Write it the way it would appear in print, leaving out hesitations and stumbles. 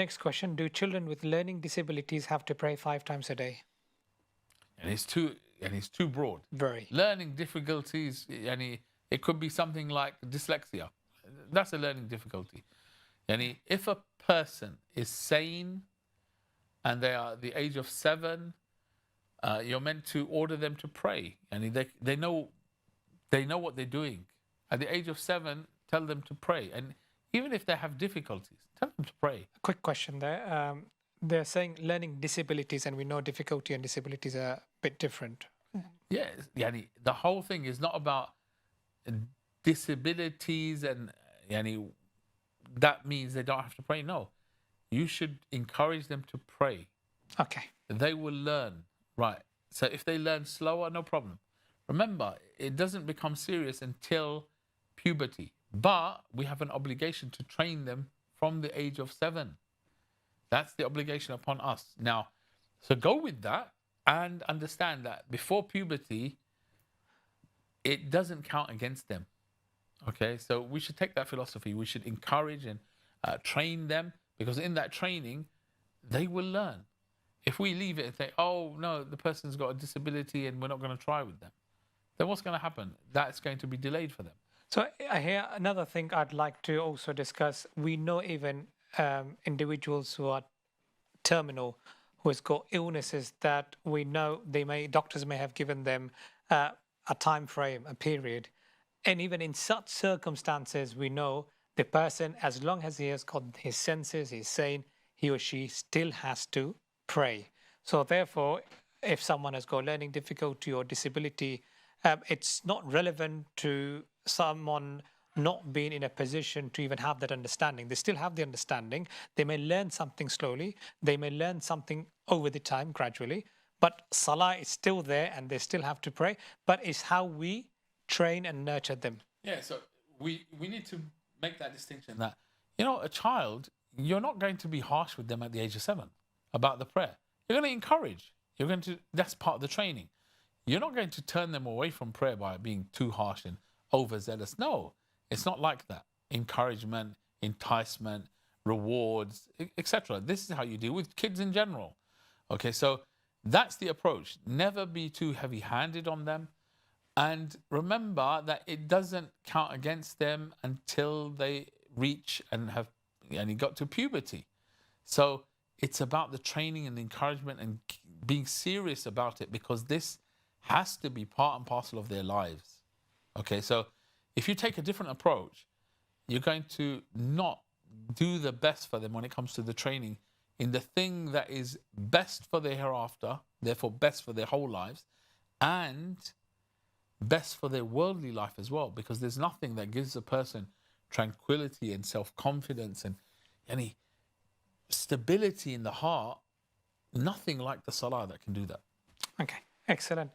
next question. Do children with learning disabilities have to pray 5 times a day? And it's too broad. Very. Learning difficulties, and it could be something like dyslexia. That's a learning difficulty. And if a person is sane and they are the age of 7, you're meant to order them to pray. And they know what they're doing. At the age of 7, tell them to pray. And even if they have difficulties, tell them to pray. A quick question there. They're saying learning disabilities, and we know difficulty and disabilities are a bit different. Yes, yani, the whole thing is not about disabilities and that means they don't have to pray. No, you should encourage them to pray. Okay. They will learn, right? So if they learn slower, no problem. Remember, it doesn't become serious until puberty, but we have an obligation to train them from the age of 7. That's the obligation upon us. Now, so go with that and understand that before puberty, it doesn't count against them. Okay, so we should take that philosophy. We should encourage and train them, because in that training, they will learn. If we leave it and say, oh, no, the person's got a disability and we're not going to try with them, then what's going to happen? That's going to be delayed for them. So here, another thing I'd like to also discuss. We know even individuals who are terminal, who has got illnesses that we know doctors may have given them a time frame, a period. And even in such circumstances, we know the person, as long as he has got his senses, he's sane, he or she still has to pray. So therefore, if someone has got learning difficulty or disability, it's not relevant to someone not being in a position to even have that understanding. They still have the understanding. They may learn something slowly. They may learn something over the time, gradually. But salah is still there and they still have to pray. But it's how we train and nurture them. Yeah, so we need to make that distinction that, a child, you're not going to be harsh with them at the age of 7 about the prayer. You're going to encourage. That's part of the training. You're not going to turn them away from prayer by being too harsh and overzealous. No, it's not like that. Encouragement, enticement, rewards, etc. This is how you deal with kids in general. Okay, so that's the approach. Never be too heavy-handed on them. And remember that it doesn't count against them until they reach and got to puberty. So it's about the training and the encouragement and being serious about it, because this has to be part and parcel of their lives. Okay, so if you take a different approach, you're going to not do the best for them when it comes to the training in the thing that is best for their hereafter, therefore best for their whole lives, and best for their worldly life as well, because there's nothing that gives a person tranquility and self-confidence and any stability in the heart, nothing like the salah that can do that. Okay, excellent.